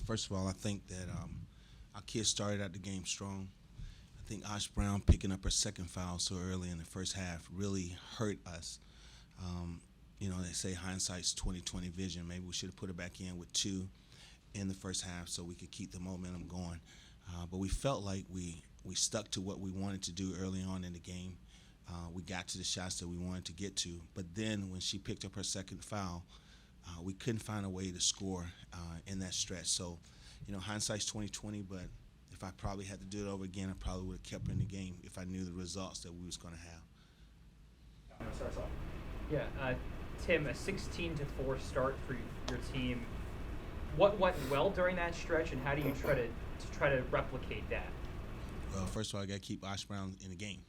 First of all, I think that our kids started out the game strong. I think Osh Brown picking up her second foul so early in the first half really hurt us. Um, they say hindsight's 2020 vision. Maybe we should have put her back in with two in the first half so we could keep the momentum going. But we felt like we stuck to what we wanted to do early on in the game. We got to the shots that we wanted to get to. But then when she picked up her second foul, we couldn't find a way to score in that stretch. So, hindsight's 2020, but if I probably had to do it over again, I probably would have kept her in the game if I knew the results that we was going to have. Yeah, Tim, a 16-4 start for your team. What went well during that stretch, and how do you try to replicate that? Well, first of all, I got to keep Osh Brown in the game,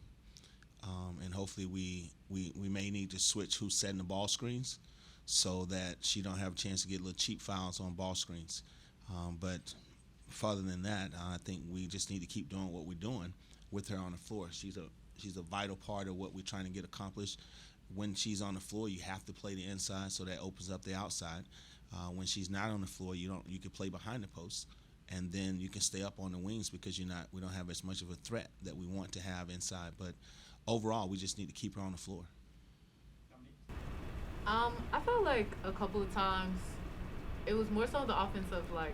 and hopefully we may need to switch who's setting the ball screens, so that she don't have a chance to get little cheap fouls on ball screens. But further than that, I think we just need to keep doing what we're doing with her on the floor. She's a vital part of what we're trying to get accomplished. When she's on the floor, you have to play the inside, so that opens up the outside. When she's not on the floor, you can play behind the post, and then you can stay up on the wings because we don't have as much of a threat that we want to have inside. But overall, we just need to keep her on the floor. I felt like a couple of times it was more so the offensive, like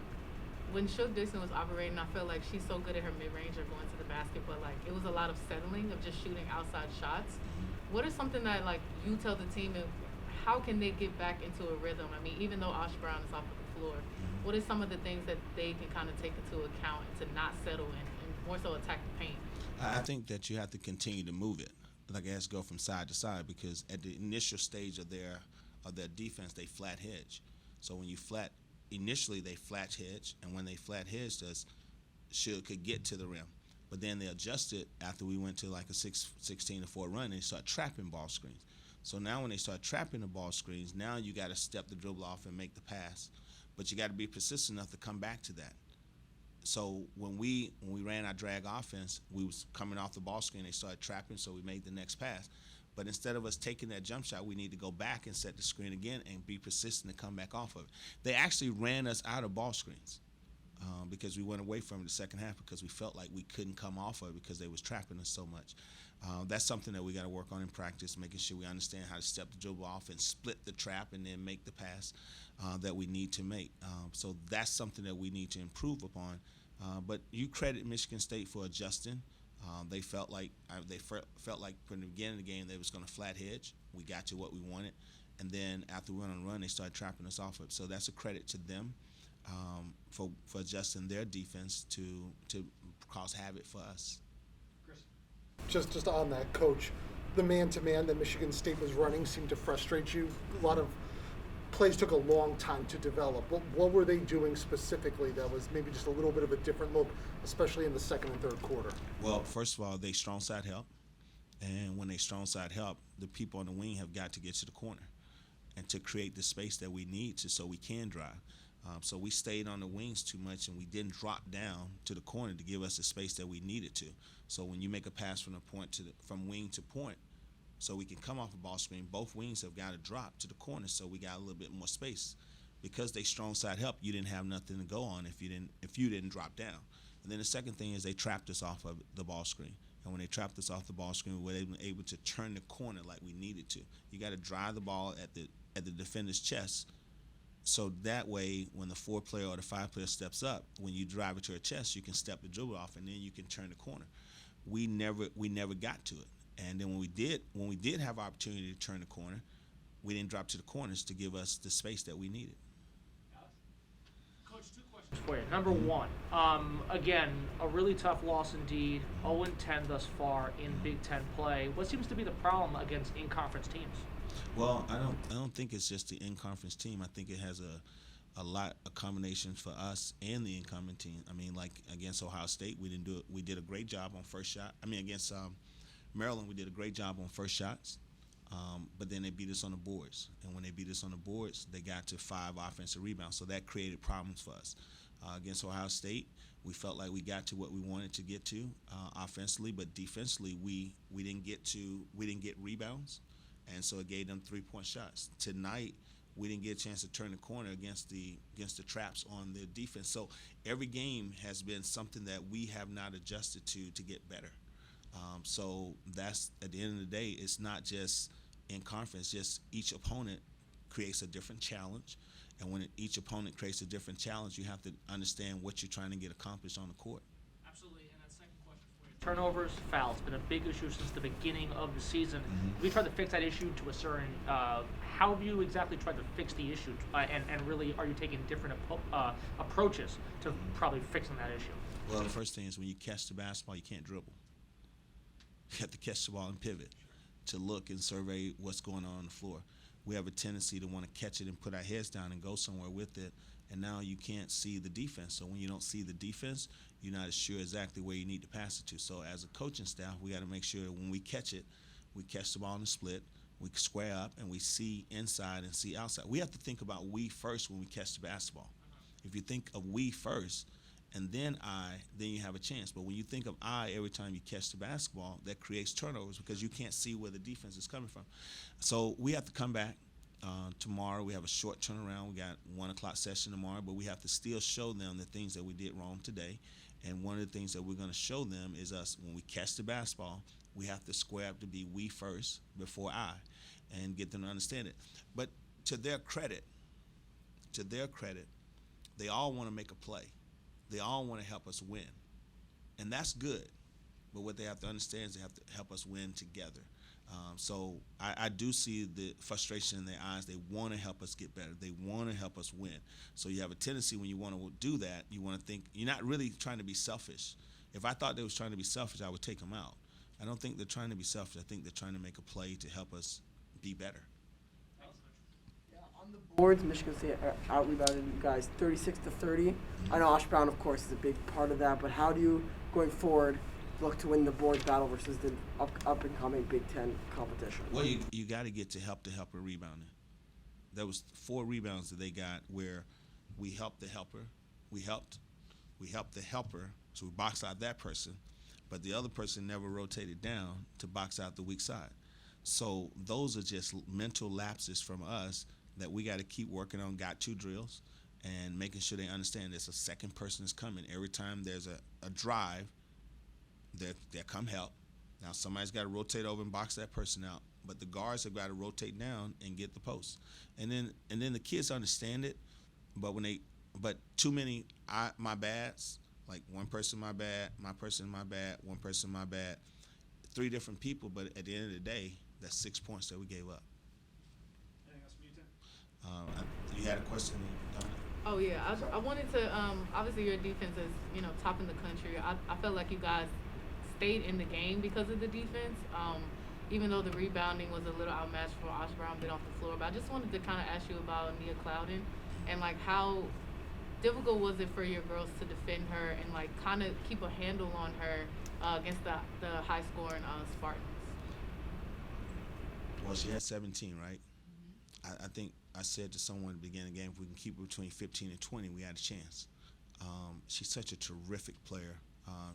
when Shook Dixon was operating, I felt like she's so good at her mid-range or going to the basket, but like it was a lot of settling of just shooting outside shots. What is something that like you tell the team, and how can they get back into a rhythm? I mean, even though Osh Brown is off of the floor, what are some of the things that they can kind of take into account and to not settle and more so attack the paint? I think that you have to continue to move it. Like it has to go from side to side because at the initial stage of their defense, they flat hedge. So when you initially they flat hedge, and when they flat hedged us, Shook could get to the rim. But then they adjusted after we went to like a 16-4 run, and they start trapping ball screens. So now when they start trapping the ball screens, now you got to step the dribble off and make the pass. But you got to be persistent enough to come back to that. So when we ran our drag offense, we was coming off the ball screen, they started trapping, so we made the next pass. But instead of us taking that jump shot, we need to go back and set the screen again and be persistent to come back off of it. They actually ran us out of ball screens because we went away from it the second half because we felt like we couldn't come off of it because they was trapping us so much. That's something that we got to work on in practice, making sure we understand how to step the dribble off and split the trap and then make the pass that we need to make. So that's something that we need to improve upon. But you credit Michigan State for adjusting. They felt like from the beginning of the game they was going to flat hedge. We got to what we wanted, and then after we went on a run, they started trapping us off of it. So that's a credit to them for adjusting their defense to cause havoc for us. Just on that, Coach, the man-to-man that Michigan State was running seemed to frustrate you. A lot of plays took a long time to develop. What were they doing specifically that was maybe just a little bit of a different look, especially in the second and third quarter? Well, first of all, they strong side help. And when they strong side help, the people on the wing have got to get to the corner and to create the space that we need to so we can drive. So we stayed on the wings too much, and we didn't drop down to the corner to give us the space that we needed to. So when you make a pass from from wing to point, so we can come off a ball screen, both wings have got to drop to the corner, so we got a little bit more space. Because they strong side help, you didn't have nothing to go on if you didn't drop down. And then the second thing is they trapped us off of the ball screen. And when they trapped us off the ball screen, we were able to turn the corner like we needed to. You got to drive the ball at the defender's chest. So that way, when the 4-player or the 5-player steps up, when you drive it to her chest, you can step the dribble off, and then you can turn the corner. We never got to it. And then when we did have opportunity to turn the corner, we didn't drop to the corners to give us the space that we needed. Coach, 2 questions for you. Number one, again, a really tough loss indeed. 0-10 thus far in Big Ten play. What seems to be the problem against in-conference teams? Well, I don't think it's just the in-conference team. I think it has a combination for us and the incumbent team. I mean, like against Ohio State, we didn't do it. We did a great job on first shot. I mean, against Maryland, we did a great job on first shots, but then they beat us on the boards. And when they beat us on the boards, they got to 5 offensive rebounds, so that created problems for us. Against Ohio State, we felt like we got to what we wanted to get to offensively, but defensively, we didn't get rebounds, and so it gave them 3-point shots. Tonight, we didn't get a chance to turn the corner against the traps on their defense. So every game has been something that we have not adjusted to get better. So that's, at the end of the day, it's not just in conference, just each opponent creates a different challenge. And when each opponent creates a different challenge, you have to understand what you're trying to get accomplished on the court. Absolutely. And that second question for you. Turnovers, fouls, been a big issue since the beginning of the season. We tried to fix that issue to a certain, how have you exactly tried to fix the issue? And really, are you taking different approaches to probably fixing that issue? Well, the first thing is when you catch the basketball, you can't dribble. You have to catch the ball and pivot to look and survey what's going on the floor. We have a tendency to want to catch it and put our heads down and go somewhere with it, and now you can't see the defense. So when you don't see the defense, you're not as sure exactly where you need to pass it to. So as a coaching staff, we got to make sure that when we catch it, we catch the ball in the split, we square up, and we see inside and see outside. We have to think about we first when we catch the basketball. If you think of we first and then I, then you have a chance. But when you think of I every time you catch the basketball, that creates turnovers because you can't see where the defense is coming from. So we have to come back. Tomorrow we have a short turnaround. We got 1 o'clock session tomorrow, but we have to still show them the things that we did wrong today. And one of the things that we're going to show them is us, when we catch the basketball, we have to square up to be we first before I and get them to understand it. But to their credit, they all want to make a play. They all want to help us win. And that's good. But what they have to understand is they have to help us win together. So I do see the frustration in their eyes. They want to help us get better. They want to help us win. So you have a tendency when you want to do that, you want to think, you're not really trying to be selfish. If I thought they was trying to be selfish, I would take them out. I don't think they're trying to be selfish. I think they're trying to make a play to help us be better. Yeah, on the boards, Michigan State out-rebounded you guys 36-30. I know Osh Brown, of course, is a big part of that, but how do you, going forward, look to win the board battle versus the up-and-coming Big Ten competition? Well, you got to get to helper rebounding. There was 4 rebounds that they got where we helped the helper. We helped the helper, so we boxed out that person, but the other person never rotated down to box out the weak side. So those are just mental lapses from us that we got to keep working on. Got 2 drills and making sure they understand there's a second person is coming. Every time there's a drive, there come help. Now somebody's got to rotate over and box that person out, but the guards have got to rotate down and get the post. And then the kids understand it, but too many my bads, like one person my bad, my person my bad, one person my bad, 3 different people, but at the end of the day, that's 6 points that we gave up. Anything else from you, Tim? You had a question, Donna? Oh yeah, I wanted to. Obviously, your defense is top in the country. I felt like you guys stayed in the game because of the defense. Even though the rebounding was a little outmatched for Osh Brown being off the floor, but I just wanted to kind of ask you about Nia Clouden and like how difficult was it for your girls to defend her and like kind of keep a handle on her against the high scoring Spartans. Well, she had 17, right? Mm-hmm. I think I said to someone at the beginning of the game, if we can keep her between 15 and 20, we had a chance. She's such a terrific player.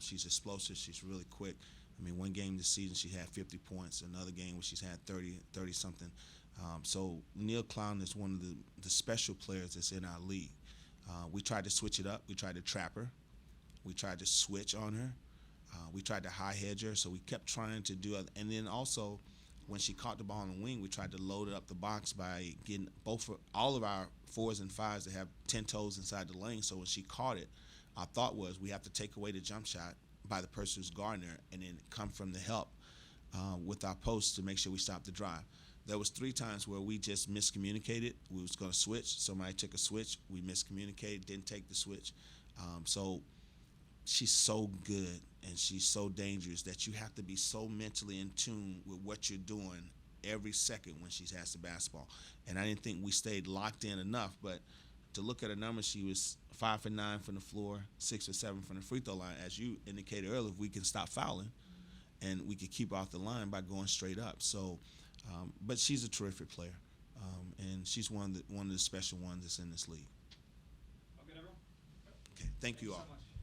She's explosive. She's really quick. I mean, one game this season she had 50 points. Another game where she's had 30-something. So Nia Clouden is one of the special players that's in our league. We tried to switch it up. We tried to trap her. We tried to switch on her. We tried to high hedge her. So we kept trying to do it. And then also, when she caught the ball on the wing, we tried to load it up the box by getting all of our 4s and 5s to have 10 toes inside the lane. So when she caught it, our thought was we have to take away the jump shot by the person who's guarding her and then come from the help with our posts to make sure we stop the drive. There was 3 times where we just miscommunicated. We was going to switch. Somebody took a switch. We miscommunicated, didn't take the switch. So she's so good and she's so dangerous that you have to be so mentally in tune with what you're doing every second when she has the basketball. And I didn't think we stayed locked in enough, but to look at her numbers, she was 5 for 9 from the floor, 6 for 7 from the free throw line. As you indicated earlier, if we can stop fouling and we can keep off the line by going straight up. So, but she's a terrific player, and she's one of the special ones that's in this league. Okay, everyone? Okay, thank you so all. much.